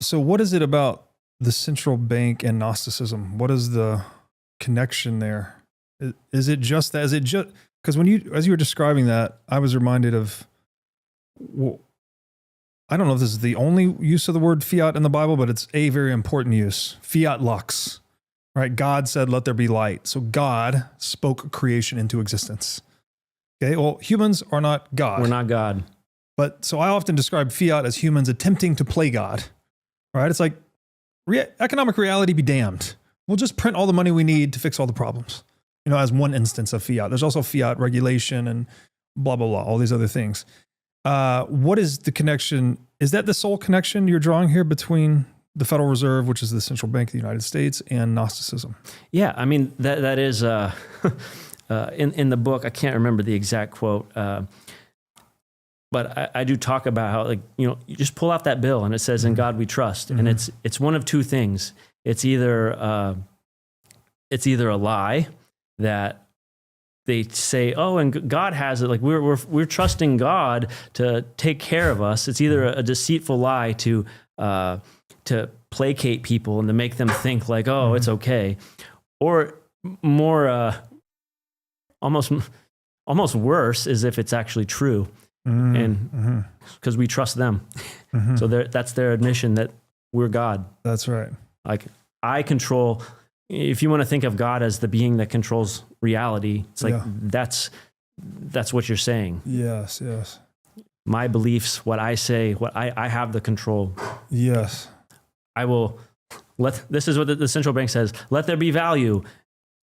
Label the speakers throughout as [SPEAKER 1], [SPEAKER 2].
[SPEAKER 1] So what is it about the central bank and Gnosticism? What is the connection there? Is it just that? Is it just because as you were describing that, I was reminded of, well, I don't know if this is the only use of the word fiat in the Bible, but it's a very important use. Fiat lux, right? God said, let there be light. So God spoke creation into existence. Okay. Well, humans are not God.
[SPEAKER 2] We're not God.
[SPEAKER 1] But so I often describe fiat as humans attempting to play God, right? It's like economic reality be damned. We'll just print all the money we need to fix all the problems, as one instance of fiat. There's also fiat regulation and blah, blah, blah, all these other things. What is the connection? Is that the sole connection you're drawing here between the Federal Reserve, which is the central bank of the United States, and Gnosticism?
[SPEAKER 2] Yeah, I mean, that is in the book. I can't remember the exact quote, but I do talk about how, you just pull out that bill and it says, "In God we trust," and it's one of two things. It's either a lie that they say, "Oh, and God has it." Like we're trusting God to take care of us. It's either a deceitful lie to placate people and to make them think like, "Oh, it's okay," or more almost worse is if it's actually true, and because we trust them. So that's their admission that we're God.
[SPEAKER 1] That's right.
[SPEAKER 2] Like I control. If you want to think of God as the being that controls reality, it's like that's what you're saying.
[SPEAKER 1] Yes, yes.
[SPEAKER 2] My beliefs, what I say, what I have the control.
[SPEAKER 1] Yes.
[SPEAKER 2] I will this is what the central bank says, let there be value.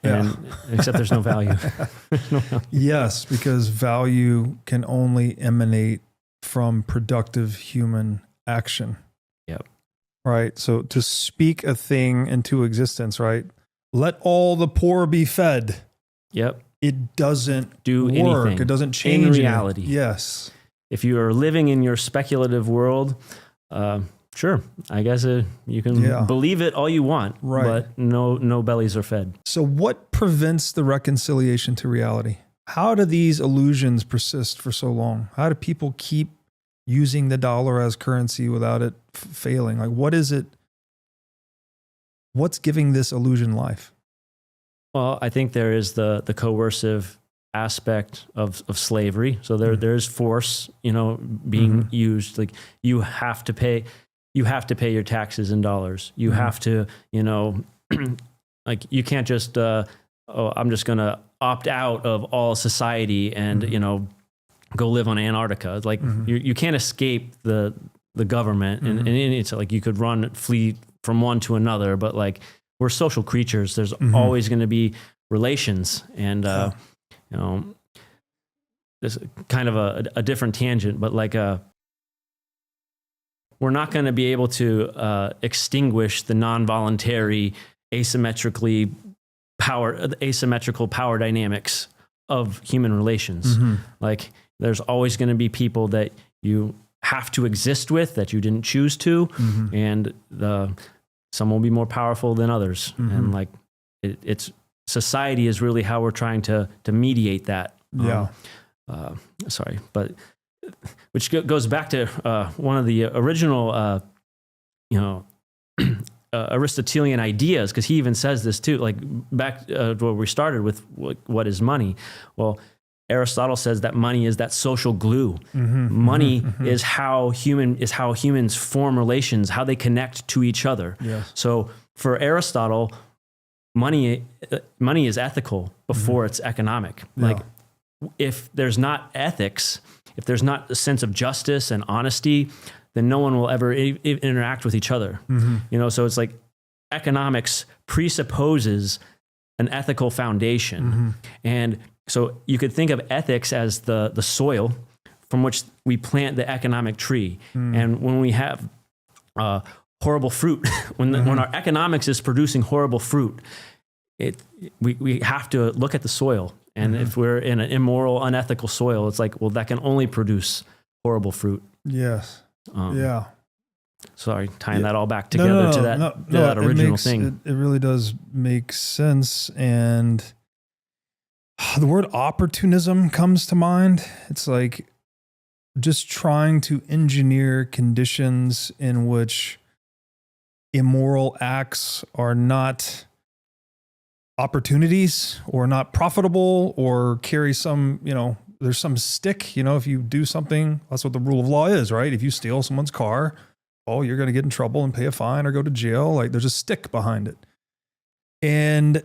[SPEAKER 2] And except there's no value.
[SPEAKER 1] Yes, because value can only emanate from productive human action.
[SPEAKER 2] Yep.
[SPEAKER 1] Right. So to speak a thing into existence, right? Let all the poor be fed.
[SPEAKER 2] Yep.
[SPEAKER 1] It doesn't
[SPEAKER 2] do
[SPEAKER 1] work.
[SPEAKER 2] anything.
[SPEAKER 1] It doesn't change
[SPEAKER 2] in reality.
[SPEAKER 1] Anything. Yes.
[SPEAKER 2] If you are living in your speculative world, sure, I guess you can believe it all you want, but no bellies are fed.
[SPEAKER 1] So what prevents the reconciliation to reality? How do these illusions persist for so long? How do people keep using the dollar as currency without it failing? Like, what is it? What's giving this illusion life?
[SPEAKER 2] Well, I think there is the coercive aspect of slavery. So there's force, being used. Like you have to pay your taxes in dollars. You have to, like you can't just, I'm just going to opt out of all society and, go live on Antarctica. Like you can't escape the government, and it's like you could flee from one to another, but like we're social creatures. There's always going to be relations, and this kind of a different tangent, but like we're not going to be able to extinguish the non-voluntary asymmetrical power dynamics of human relations. Like there's always going to be people that you have to exist with that you didn't choose to, and some will be more powerful than others. And like it's society is really how we're trying to mediate that. But which goes back to one of the original, Aristotelian ideas, because he even says this too. Like back where we started with what is money? Well, Aristotle says that money is that social glue. Money is how humans form relations, how they connect to each other. So for Aristotle, money is ethical before it's economic. Like if there's not ethics, if there's not a sense of justice and honesty, then no one will ever interact with each other. So it's like economics presupposes an ethical foundation. And so you could think of ethics as the soil from which we plant the economic tree. And when we have horrible fruit, when our economics is producing horrible fruit, we have to look at the soil. And if we're in an immoral, unethical soil, it's like, well, that can only produce horrible fruit.
[SPEAKER 1] Yes.
[SPEAKER 2] Sorry, tying that all back together to that original thing.
[SPEAKER 1] It really does make sense. And the word opportunism comes to mind. It's like just trying to engineer conditions in which immoral acts are not opportunities or not profitable or carry some, there's some stick, if you do something, that's what the rule of law is, right? If you steal someone's car, you're going to get in trouble and pay a fine or go to jail. Like there's a stick behind it. And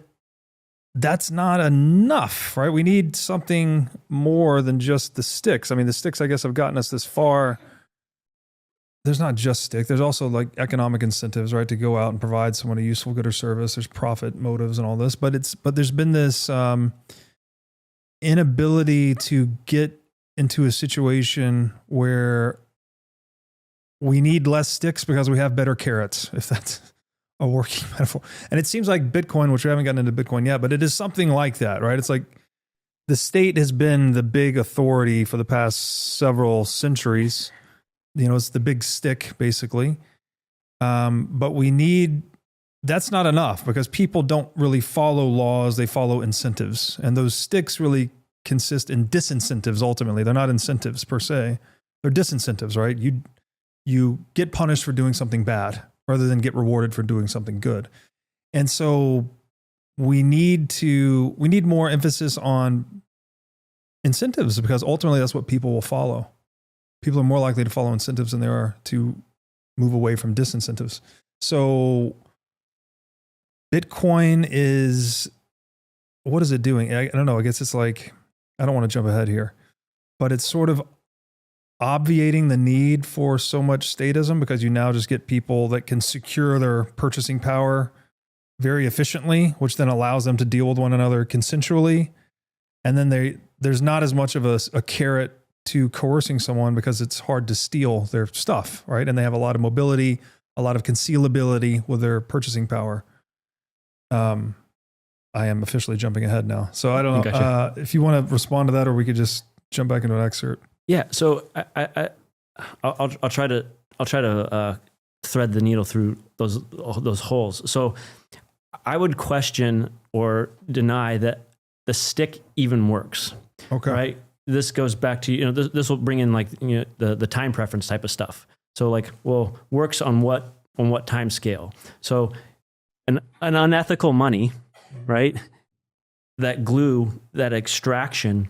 [SPEAKER 1] that's not enough, right? We need something more than just the sticks. I mean, the sticks, I guess, have gotten us this far. There's not just stick. There's also like economic incentives, right? To go out and provide someone a useful good or service. There's profit motives and all this, but there's been this inability to get into a situation where we need less sticks because we have better carrots, if that's a working metaphor. And it seems like Bitcoin, which we haven't gotten into Bitcoin yet, but it is something like that, right? It's like the state has been the big authority for the past several centuries. It's the big stick, basically. But that's not enough because people don't really follow laws. They follow incentives. And those sticks really consist in disincentives, ultimately. They're not incentives per se. They're disincentives, right? You get punished for doing something bad rather than get rewarded for doing something good. And so we need more emphasis on incentives because ultimately that's what people will follow. People are more likely to follow incentives than they are to move away from disincentives. So Bitcoin what is it doing? I don't know. I guess it's like, I don't want to jump ahead here, but it's sort of obviating the need for so much statism because you now just get people that can secure their purchasing power very efficiently, which then allows them to deal with one another consensually. And then there's not as much of a carrot to coercing someone because it's hard to steal their stuff, right? And they have a lot of mobility, a lot of concealability with their purchasing power. I am officially jumping ahead now. So I don't know
[SPEAKER 2] Gotcha.
[SPEAKER 1] If you want to respond to that, or we could just jump back into an excerpt.
[SPEAKER 2] Yeah. So I'll try to thread the needle through those holes. So I would question or deny that the stick even works.
[SPEAKER 1] Okay.
[SPEAKER 2] Right. This goes back to, this will bring in like, the time preference type of stuff. So like, well, works on what time scale? So an unethical money, right? That glue, that extraction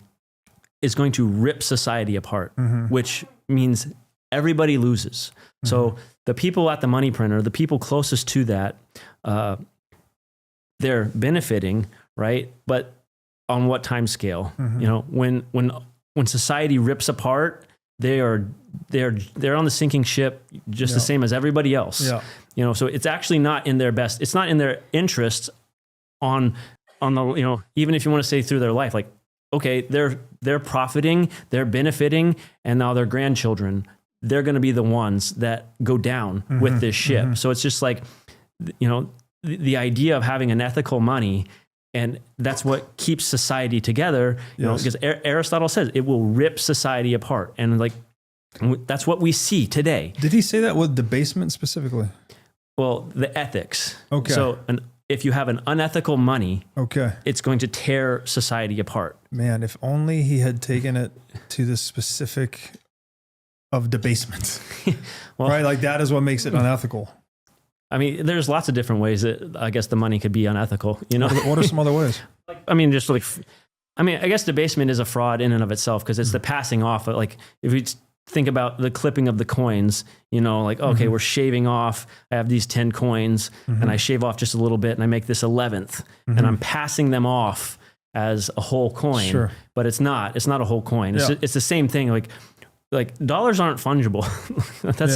[SPEAKER 2] is going to rip society apart, which means everybody loses. So the people at the money printer, the people closest to that, they're benefiting, right? But on what time scale? When society rips apart, they're on the sinking ship just the same as everybody else. Yeah. So it's actually not in their best. It's not in their interests on the, even if you want to say through their life, like, okay, they're profiting, they're benefiting, and now their grandchildren, they're going to be the ones that go down with this ship. So it's just like, the idea of having an ethical money, and that's what keeps society together, because Aristotle says it will rip society apart. And like, that's what we see today.
[SPEAKER 1] Did he say that with debasement specifically?
[SPEAKER 2] Well, the ethics.
[SPEAKER 1] Okay.
[SPEAKER 2] So if you have an unethical money,
[SPEAKER 1] it's
[SPEAKER 2] going to tear society apart.
[SPEAKER 1] Man, if only he had taken it to the specific of debasement. Well, right? Like that is what makes it unethical.
[SPEAKER 2] I mean, there's lots of different ways that I guess the money could be unethical,
[SPEAKER 1] What are some other ways?
[SPEAKER 2] I guess debasement is a fraud in and of itself because it's the passing off. Like if you think about the clipping of the coins, okay, we're shaving off, I have these 10 coins and I shave off just a little bit and I make this 11th and I'm passing them off as a whole coin, but it's not a whole coin. It's the same thing. Like dollars aren't fungible. That's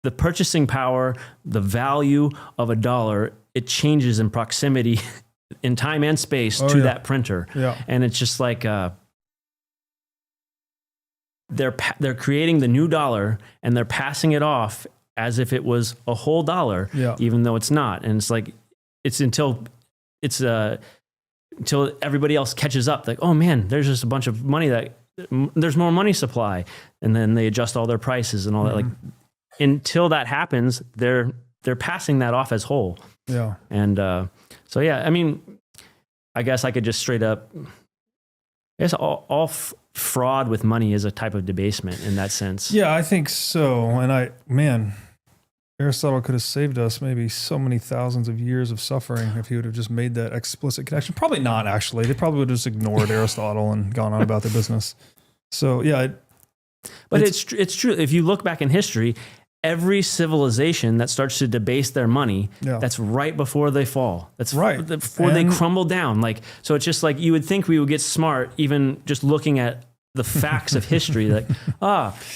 [SPEAKER 2] the purchasing power, the value of a dollar, it changes in proximity in time and space to that printer. Yeah. And it's just like, they're creating the new dollar and they're passing it off as if it was a whole dollar, even though it's not. And it's like, it's until everybody else catches up. Like, oh man, there's just a bunch of money there's more money supply. And then they adjust all their prices and all that. Like until that happens, they're passing that off as whole. Yeah. And I guess I could just straight up I guess all fraud with money is a type of debasement in that sense.
[SPEAKER 1] Yeah, I think so. And Aristotle could have saved us maybe so many thousands of years of suffering if he would have just made that explicit connection. Probably not, actually. They probably would have just ignored Aristotle and gone on about their business. So, yeah.
[SPEAKER 2] But it's true. If you look back in history, every civilization that starts to debase their money, that's right before they fall. That's right before they crumble down. Like, so it's just like you would think we would get smart even just looking at the facts of history. Like,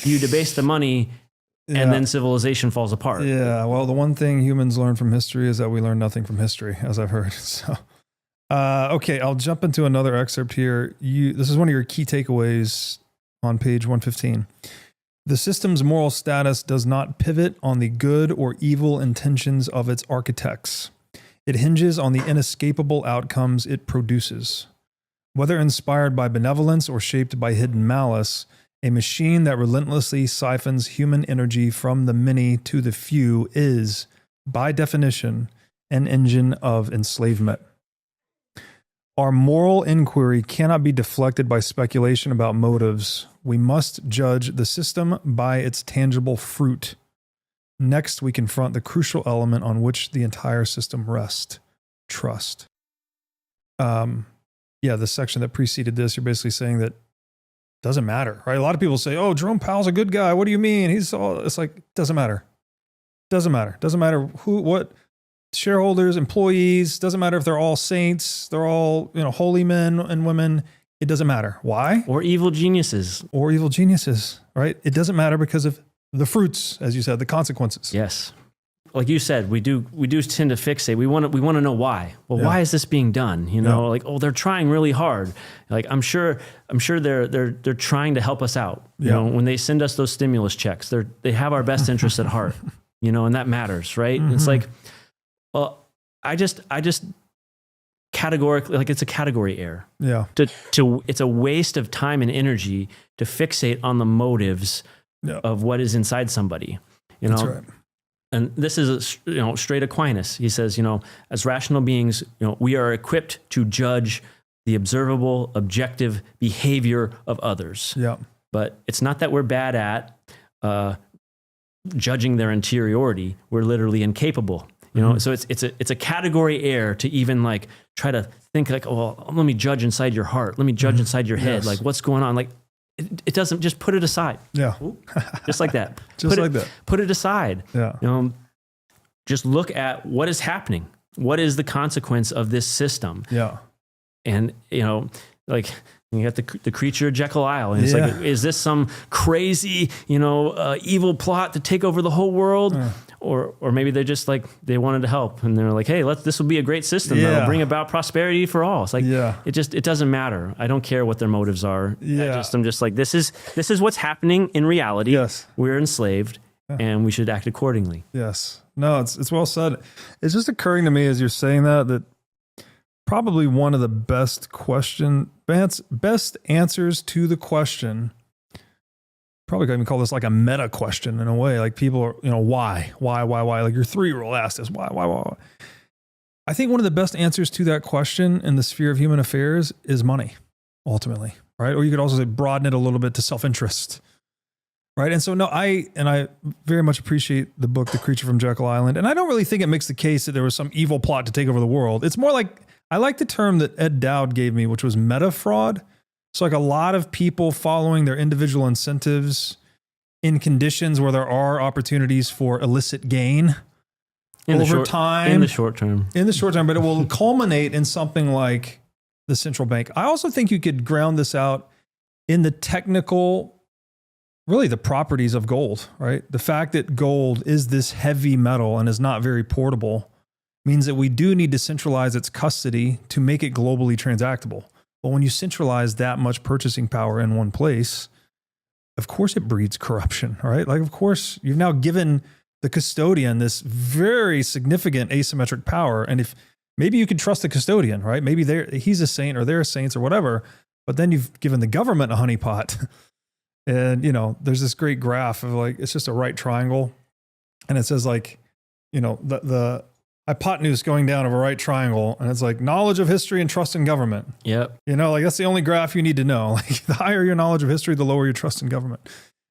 [SPEAKER 2] you debase the money and then civilization falls apart.
[SPEAKER 1] Yeah. Well, the one thing humans learn from history is that we learn nothing from history, as I've heard. So, okay, I'll jump into another excerpt here. This is one of your key takeaways on page 115. The system's moral status does not pivot on the good or evil intentions of its architects. It hinges on the inescapable outcomes it produces. Whether inspired by benevolence or shaped by hidden malice, a machine that relentlessly siphons human energy from the many to the few is, by definition, an engine of enslavement. Our moral inquiry cannot be deflected by speculation about motives. We must judge the system by its tangible fruit. Next, we confront the crucial element on which the entire system rests: trust. The section that preceded this, you're basically saying that it doesn't matter, right? A lot of people say, "Oh, Jerome Powell's a good guy. What do you mean? It's like, it doesn't matter. Doesn't matter. Doesn't matter who, what, shareholders, employees, doesn't matter if they're all saints, they're all, holy men and women. It doesn't matter. Why?
[SPEAKER 2] Or evil geniuses.
[SPEAKER 1] Right? It doesn't matter because of the fruits, as you said, the consequences.
[SPEAKER 2] Yes. Like you said, we do tend to fixate. We want to know why. Well, why is this being done? Like, they're trying really hard. Like, I'm sure they're trying to help us out. When they send us those stimulus checks, they have our best interests at heart. And that matters, right? Mm-hmm. It's like, well, I just categorically, like, it's a category error. Yeah. It's a waste of time and energy to fixate on the motives of what is inside somebody.
[SPEAKER 1] That's right.
[SPEAKER 2] And this is, straight Aquinas. He says, as rational beings, we are equipped to judge the observable, objective behavior of others. Yeah. But it's not that we're bad at judging their interiority. We're literally incapable. So it's a category error to even like try to think like, oh, well, let me judge inside your heart. Let me judge inside your head. Like, what's going on? Like, it doesn't, just put it aside. Yeah. Just like that. Put it aside. Yeah. Just look at what is happening. What is the consequence of this system? Yeah. And, like, you got the creature of Jekyll Isle. And it's like, is this some crazy, evil plot to take over the whole world? Or maybe they're just like, they wanted to help and they're like, hey, this will be a great system that'll bring about prosperity for all. It's like, it doesn't matter. I don't care what their motives are. I'm just like, this is what's happening in reality. Yes. We're enslaved and we should act accordingly. Yes.
[SPEAKER 1] No, it's well said. It's just occurring to me as you're saying that probably one of the best answers to the question, probably could even call this like a meta question in a way. Like, people are, why? Like your 3-year-old asked us, why? I think one of the best answers to that question in the sphere of human affairs is money, ultimately, right? Or you could also say broaden it a little bit to self-interest, right? And so, no, I very much appreciate the book, The Creature from Jekyll Island. And I don't really think it makes the case that there was some evil plot to take over the world. It's more like, I like the term that Ed Dowd gave me, which was meta fraud. So like a lot of people following their individual incentives in conditions where there are opportunities for illicit gain over time.
[SPEAKER 2] In the short term,
[SPEAKER 1] but it will culminate in something like the central bank. I also think you could ground this out in the technical, really the properties of gold, right? The fact that gold is this heavy metal and is not very portable means that we do need to centralize its custody to make it globally transactable. But when you centralize that much purchasing power in one place, of course it breeds corruption, right? Like, of course, you've now given the custodian this very significant asymmetric power. And if maybe you could trust the custodian, right? Maybe he's a saint or they're saints or whatever, but then you've given the government a honeypot. And, there's this great graph of like, it's just a right triangle. And it says like, the hypotenuse going down of a right triangle, and it's like knowledge of history and trust in government.
[SPEAKER 2] Yep.
[SPEAKER 1] You know, like that's the only graph you need to know. Like the higher your knowledge of history, the lower your trust in government.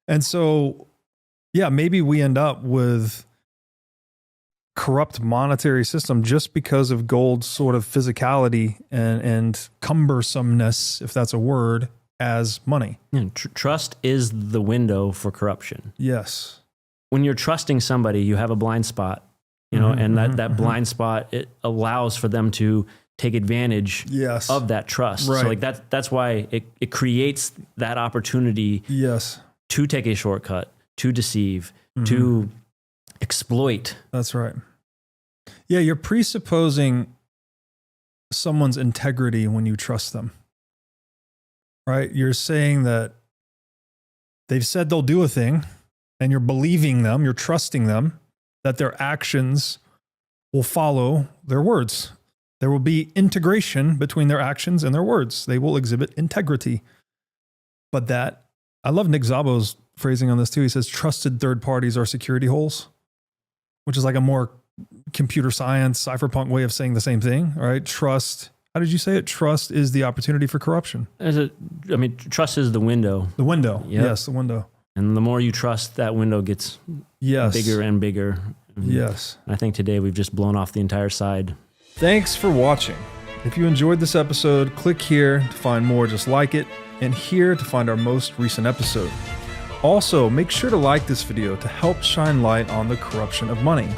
[SPEAKER 1] And so, yeah, maybe we end up with corrupt monetary system just because of gold's sort of physicality and cumbersomeness, if that's a word, as money.
[SPEAKER 2] Yeah, trust is the window for corruption.
[SPEAKER 1] Yes.
[SPEAKER 2] When you're trusting somebody, you have a blind spot, you know, and that blind spot, it allows for them to take advantage
[SPEAKER 1] Yes.
[SPEAKER 2] of that trust.
[SPEAKER 1] Right.
[SPEAKER 2] So like that's why it creates that opportunity
[SPEAKER 1] Yes.
[SPEAKER 2] to take a shortcut, to deceive, to exploit.
[SPEAKER 1] That's right. Yeah, you're presupposing someone's integrity when you trust them. Right? You're saying that they've said they'll do a thing, and you're believing them, you're trusting them, that their actions will follow their words. There will be integration between their actions and their words. They will exhibit integrity. But I love Nick Szabo's phrasing on this too. He says, trusted third parties are security holes, which is like a more computer science, cypherpunk way of saying the same thing, right? Trust. How did you say it? Trust is the opportunity for corruption.
[SPEAKER 2] Trust is the window.
[SPEAKER 1] The window.
[SPEAKER 2] Yep.
[SPEAKER 1] Yes, the window.
[SPEAKER 2] And the more you trust, that window gets bigger and bigger.
[SPEAKER 1] Yes.
[SPEAKER 2] I think today we've just blown off the entire side.
[SPEAKER 1] Thanks for watching. If you enjoyed this episode, click here to find more just like it, and here to find our most recent episode. Also, make sure to like this video to help shine light on the corruption of money.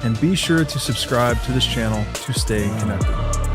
[SPEAKER 1] And be sure to subscribe to this channel to stay connected.